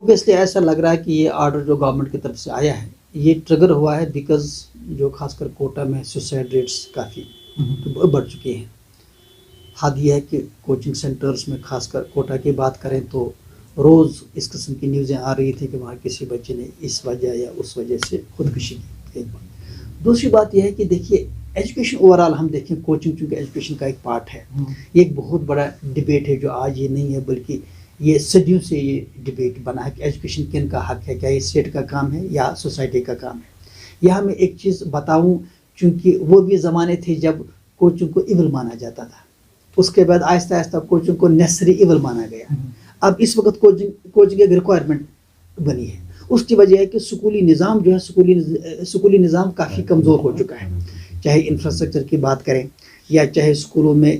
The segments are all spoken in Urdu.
اوبیسلی ایسا لگ رہا ہے کہ یہ آرڈر جو گورنمنٹ کی طرف سے آیا ہے یہ ٹریگر ہوا ہے بیکاز جو خاص کر کوٹا میں سوسائڈ ریٹس کافی بڑھ چکے ہیں. حد یہ ہے کہ کوچنگ سینٹرز میں خاص کر کوٹا کی بات کریں تو روز اس قسم کی نیوزیں آ رہی تھیں کہ وہاں کسی بچے نے اس وجہ یا اس وجہ سے خودکشی کی. دوسری بات یہ ہے کہ دیکھیے ایجوکیشن اوور آل ہم دیکھیں کوچنگ چونکہ ایجوکیشن کا ایک پارٹ ہے. یہ ایک بہت بڑا ڈبیٹ ہے جو آج یہ نہیں ہے بلکہ یہ صدیوں سے یہ ڈبیٹ بنا ہے کہ ایجوکیشن کن کا حق ہے, کیا یہ اسٹیٹ کا کام ہے یا سوسائٹی کا کام ہے. یہاں میں ایک چیز بتاؤں چونکہ وہ بھی زمانے تھے جب کوچنگ کو ایول مانا جاتا تھا, اس کے بعد آہستہ آہستہ کوچنگ کو نیسری ایول مانا گیا. اب اس وقت کوچنگ ایک ریکوائرمنٹ بنی ہے. اس کی وجہ ہے کہ سکولی نظام جو ہے سکولی نظام کافی کمزور ہو چکا ہے, چاہے انفراسٹرکچر کی بات کریں یا چاہے اسکولوں میں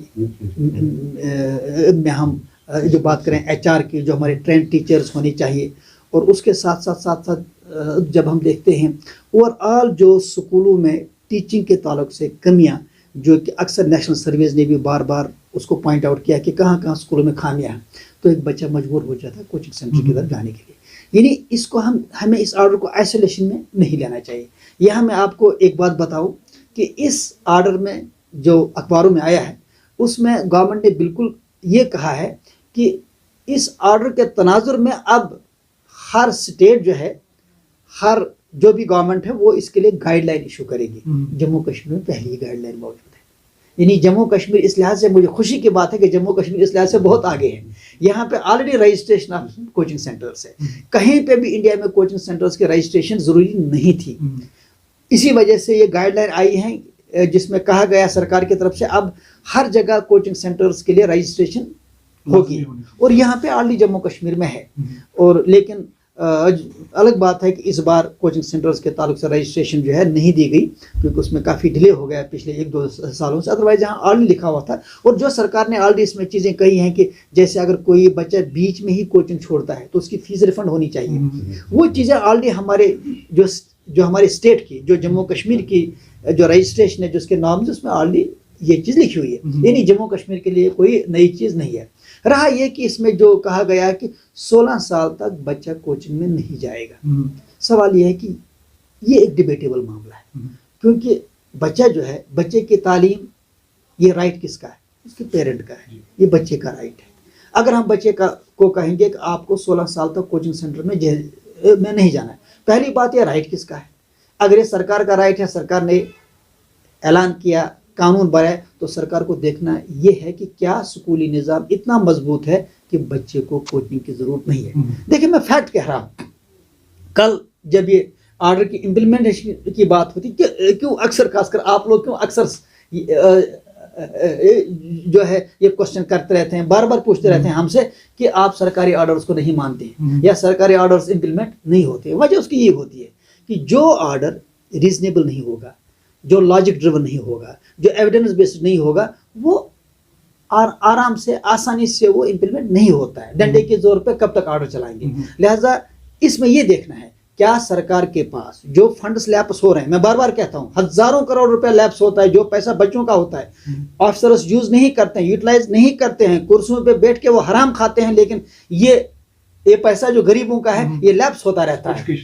ہم جو بات کریں ایچ آر کی, جو ہمارے ٹرینڈ ٹیچرز ہونے چاہیے. اور اس کے ساتھ ساتھ جب ہم دیکھتے ہیں اوور آل جو اسکولوں میں ٹیچنگ کے تعلق سے کمیاں جو کہ اکثر نیشنل سرویز نے بھی بار بار اس کو پوائنٹ آؤٹ کیا کہ کہاں کہاں اسکولوں میں خامیاں ہیں, تو ایک بچہ مجبور ہو جاتا ہے کوچنگ سینٹر کی طرف جانے کے لیے. یعنی اس کو ہمیں اس آرڈر کو آئسولیشن میں نہیں لینا چاہیے. یہاں میں آپ کو ایک بات بتاؤں کہ اس آرڈر میں جو اخباروں میں آیا ہے اس میں گورنمنٹ نے بالکل یہ کہا ہے کہ اس آرڈر کے تناظر میں اب ہر اسٹیٹ جو ہے, ہر جو بھی گورنمنٹ ہے وہ اس کے لیے گائیڈ لائن ایشو کرے گی. جموں کشمیر میں پہلی گائیڈ لائن موجود ہے. یعنی جموں کشمیر اس لحاظ سے مجھے خوشی کی بات ہے کہ جموں کشمیر اس لحاظ سے بہت آگے ہے. یہاں پہ already registration of coaching centres ہے. کہیں پہ بھی انڈیا میں کوچنگ سینٹرز کی رجسٹریشن ضروری نہیں تھی. اسی وجہ سے یہ گائیڈ لائن آئی ہیں جس میں کہا گیا سرکار کی طرف سے اب ہر جگہ کوچنگ سینٹرز کے لیے رجسٹریشن ہوگی, اور یہاں پہ آلریڈی جموں کشمیر میں ہے. اور لیکن الگ بات ہے کہ اس بار کوچنگ سینٹرز کے تعلق سے رجسٹریشن جو ہے نہیں دی گئی کیونکہ اس میں کافی ڈیلے ہو گیا پچھلے 1-2 سالوں سے. ادروائز جہاں آلریڈی لکھا ہوا تھا, اور جو سرکار نے آلریڈی اس میں چیزیں کہی ہیں کہ جیسے اگر کوئی بچہ بیچ میں ہی کوچنگ چھوڑتا ہے تو اس کی فیس ریفنڈ ہونی چاہیے. وہ چیزیں آلریڈی ہمارے جو ہمارے اسٹیٹ کی جو جموں کشمیر کی جو رجسٹریشن ہے جو اس کے نام اس میں آلریڈی یہ چیز لکھی ہوئی ہے. یعنی جموں کشمیر کے لیے کوئی نئی چیز نہیں ہے. رہا یہ کہ اس میں جو کہا گیا کہ 16 سال تک بچہ کوچنگ میں نہیں جائے گا. سوال یہ ہے کہ یہ ایک ڈیبیٹیبل معاملہ ہے کیونکہ بچہ جو ہے, بچے کی تعلیم یہ رائٹ کس کا ہے؟ اس کے پیرنٹ کا ہے. یہ بچے کا رائٹ ہے. اگر ہم بچے کو کہیں گے کہ آپ کو 16 سال تک کوچنگ سینٹر میں نہیں جانا ہے, پہلی بات یہ رائٹ کس کا ہے؟ اگر یہ سرکار کا رائٹ ہے, سرکار نے اعلان کیا, قانون بنائے, تو سرکار کو دیکھنا یہ ہے کہ کیا سکولی نظام اتنا مضبوط ہے کہ بچے کو کوچنگ کی ضرورت نہیں ہے. دیکھیں میں فیکٹ کہہ رہا ہوں, کل جب یہ آرڈر کی امپلیمنٹیشن کی بات ہوتی کیوں اکثر خاص کر آپ لوگ کیوں اکثر جو ہے یہ کوشچن کرتے رہتے ہیں, بار بار پوچھتے رہتے ہیں ہم سے کہ آپ سرکاری آرڈرز کو نہیں مانتے ہیں یا سرکاری آرڈرز امپلیمنٹ نہیں ہوتے. وجہ اس کی یہ ہوتی ہے کہ جو آرڈر ریزنیبل نہیں ہوگا, جو لاجک ڈریون نہیں ہوگا, جو ایویڈنس بیسڈ نہیں ہوگا, وہ آرام سے آسانی سے وہ امپلیمنٹ نہیں ہوتا ہے. ڈنڈے کے زور پہ کب تک آرڈر چلائیں گے؟ لہٰذا اس میں یہ دیکھنا ہے کیا سرکار کے پاس جو فنڈز لیپس ہو رہے ہیں, میں بار بار کہتا ہوں ہزاروں کروڑ روپے لیپس ہوتا ہے, جو پیسہ بچوں کا ہوتا ہے, آفیسرز یوز نہیں کرتے ہیں, یوٹیلائز نہیں کرتے ہیں, کرسیوں پہ بیٹھ کے وہ حرام کھاتے ہیں, لیکن یہ پیسہ جو غریبوں کا ہے یہ لیپس ہوتا رہتا ہے.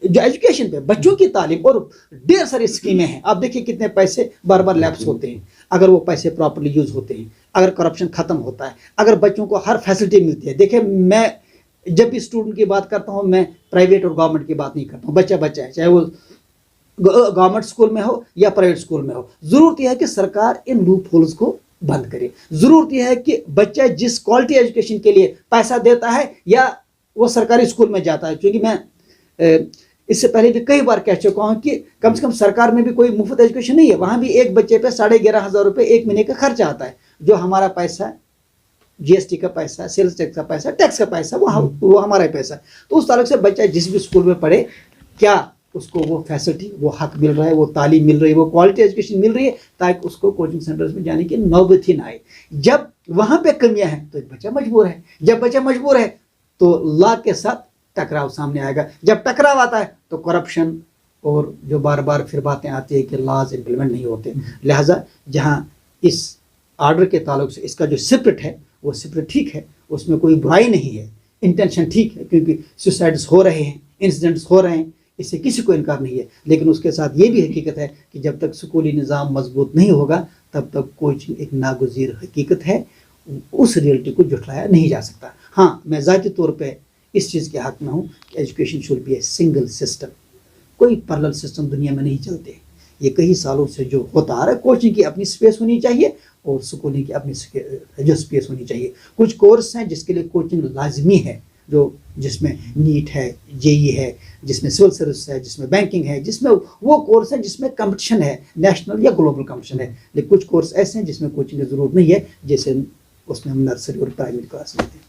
جو ایجوکیشن پہ, بچوں کی تعلیم, اور ڈھیر ساری اسکیمیں ہیں, آپ دیکھیں کتنے پیسے بار بار لیپس ہوتے ہیں. اگر وہ پیسے پراپرلی یوز ہوتے ہیں, اگر کرپشن ختم ہوتا ہے, اگر بچوں کو ہر فیسلٹی ملتی ہے. دیکھیں میں جب بھی اسٹوڈنٹ کی بات کرتا ہوں میں پرائیویٹ اور گورنمنٹ کی بات نہیں کرتا ہوں. بچہ ہے, چاہے وہ گورنمنٹ اسکول میں ہو یا پرائیویٹ اسکول میں ہو. ضرورت یہ ہے کہ سرکار ان لوپ ہولز کو بند کرے. ضرورت یہ ہے کہ بچہ جس کوالٹی ایجوکیشن کے لیے پیسہ دیتا ہے یا وہ سرکاری اسکول میں جاتا ہے, کیونکہ میں اس سے پہلے بھی کئی بار کہہ چکا ہوں کہ کم سے کم سرکار میں بھی کوئی مفت ایجوکیشن نہیں ہے. وہاں بھی ایک بچے پہ 11,500 روپے ایک مہینے کا خرچہ آتا ہے, جو ہمارا پیسہ جی ایس ٹی کا پیسہ, سیلز ٹیکس کا پیسہ, ٹیکس کا پیسہ, وہ ہمارا پیسہ. تو اس تعلق سے بچہ جس بھی اسکول میں پڑھے, کیا اس کو وہ فیسلٹی, وہ حق مل رہا ہے, وہ تعلیم مل رہی ہے, وہ کوالٹی ایجوکیشن مل رہی ہے, تاکہ اس کو کوچنگ سینٹرز میں جانے کی نوبت ہی نہ آئے. جب وہاں پہ کمیاں ہیں تو بچہ مجبور ہے. جب بچہ مجبور ہے تو لا کے ساتھ ٹکراؤ سامنے آئے گا. جب ٹکراؤ آتا ہے تو کرپشن اور جو بار بار پھر باتیں آتی ہیں کہ لاز امپلیمنٹ نہیں ہوتے. لہٰذا جہاں اس آرڈر کے تعلق سے اس کا جو سپرٹ ہے وہ سپرٹ ٹھیک ہے, اس میں کوئی برائی نہیں ہے, انٹینشن ٹھیک ہے، کیونکہ سوسائڈز ہو رہے ہیں، انسیڈنٹس ہو رہے ہیں، اس سے کسی کو انکار نہیں ہے، لیکن اس کے ساتھ یہ بھی حقیقت ہے کہ جب تک سکولی نظام مضبوط نہیں ہوگا تب تک کوچنگ ایک ناگزیر حقیقت ہے، اس ریئلٹی کو جھٹلایا نہیں جا سکتا۔ ہاں، میں ذاتی طور پہ اس چیز کے حق میں ہوں کہ education should be a single system, کوئی پیرلل سسٹم دنیا میں نہیں چلتے۔ یہ کئی سالوں سے جو ہوتا آ رہا ہے، کوچنگ کی اپنی اسپیس ہونی چاہیے اور اسکولنگ کی اپنی جو اسپیس ہونی چاہیے۔ کچھ کورس ہیں جس کے لیے کوچنگ لازمی ہے، جس میں نیٹ ہے، JEE ہے، جس میں سول سروس ہے، جس میں بینکنگ ہے، جس میں وہ کورس ہیں جس میں کمپٹیشن ہے، نیشنل یا گلوبل کمپٹیشن ہے، لیکن کچھ کورس ایسے ہیں جس میں کوچنگ کی ضرورت نہیں ہے، جیسے اس میں ہم نرسری اور پرائمری کلاس لیتے ہیں۔